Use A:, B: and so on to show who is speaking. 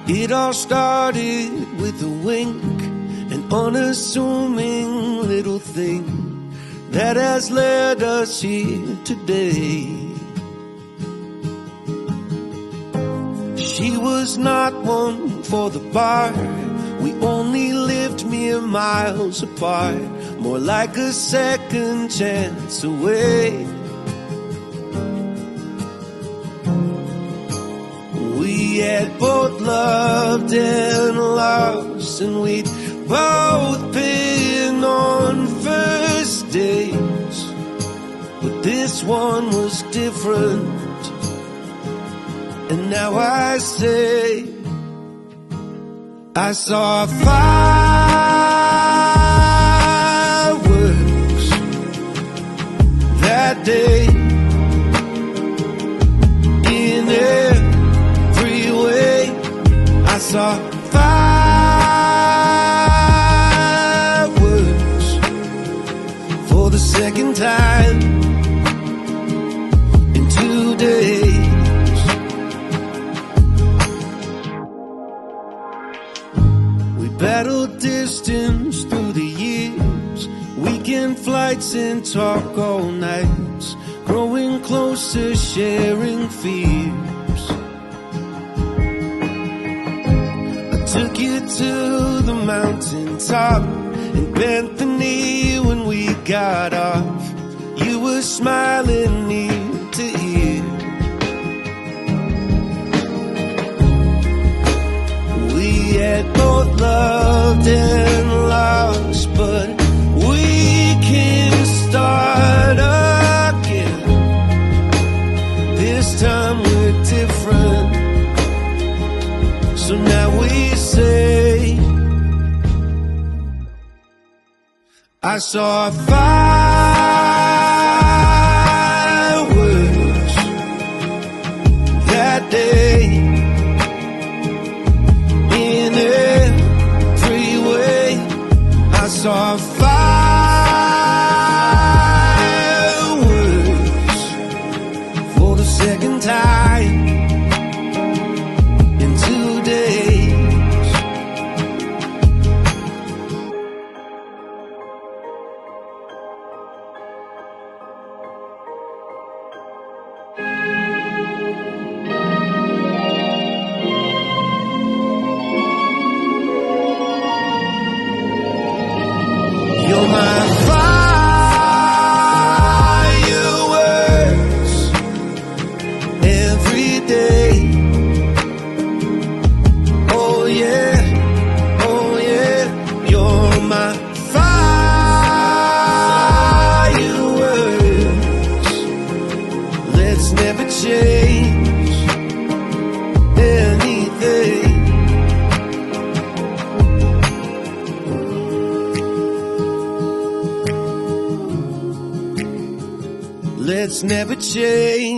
A: It all started with a wink, an unassuming little thing that has led us here today. She was not one for the bar. We only lived mere miles apart, more like a second chance away. We had both loved and lost, and we'd both been on first dates, but this one was different. And now I say, I saw fireworks that day in every way. I saw fireworks for the second time in 2 days. Battled distance through the years, weekend flights and talk all nights, growing closer, sharing fears. I took you to the mountaintop and bent the knee when we got off. You were smiling ear to ear. We had both loved and lost, but we can start again. This time we're different, so now we say, I saw fireworks that day in every way. I saw fireworks for the second time in 2 days. You're my fireworks every day. Oh yeah, oh yeah. You're my fireworks. Let's never change anything. Let's never change